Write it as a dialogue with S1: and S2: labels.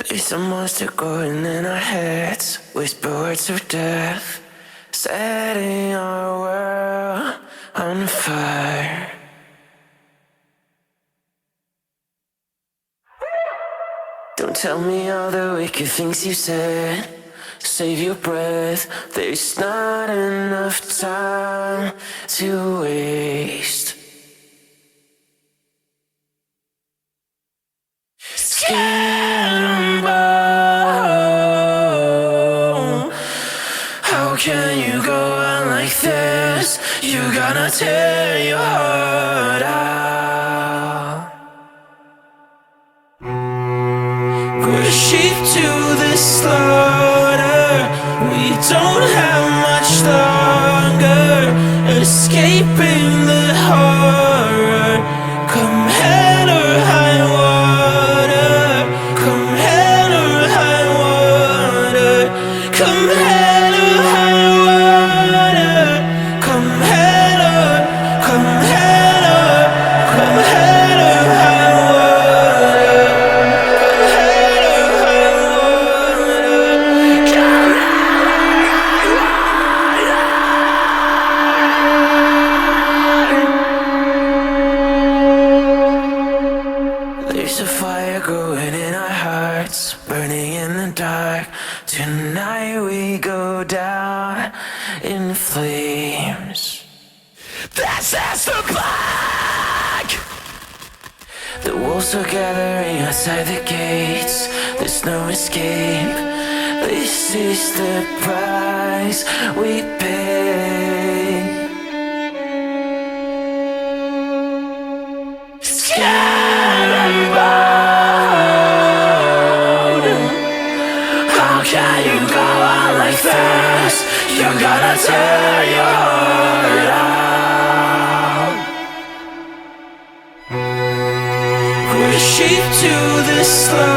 S1: There's a monster growing in our heads, whisper words of death, setting our world on fire. Don't tell me all the wicked things you said. Save your breath, there's not enough time to waste. Skin and bone. How can you go on like this? You're gonna tear your heart out. We're sheep to the slaughter. We don't have much longer. Escaping the horror. Come hell or high water. Come hell or high water. Come hell or high water. Come hell or, come hell or, come hell or high water. There's a fire growing in our hearts, burning in the dark. Tonight we go down in flames. This is the black! The wolves are gathering outside the gates. There's no escape. This is the price we pay. Skin and bone. How can you go on like this? You're gonna tear your heart out. We're sheep to the slaughter.